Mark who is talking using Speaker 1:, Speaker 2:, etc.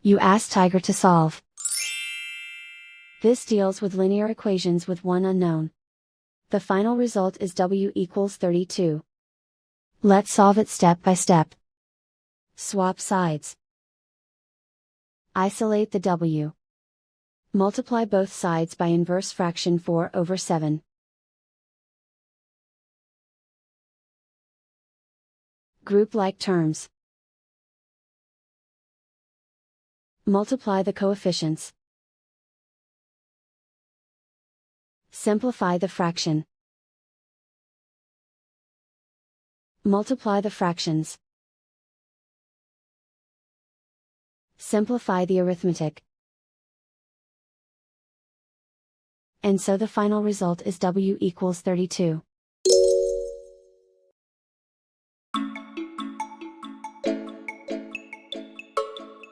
Speaker 1: You ask Tiger to solve. This deals with linear equations with one unknown. The final result is W equals 32. Let's solve it step by step. Swap sides. Isolate the W. Multiply both sides by inverse fraction 4/7. Group like terms. Multiply the coefficients. Simplify the fraction. Multiply the fractions. Simplify the arithmetic. And so the final result is W equals 32.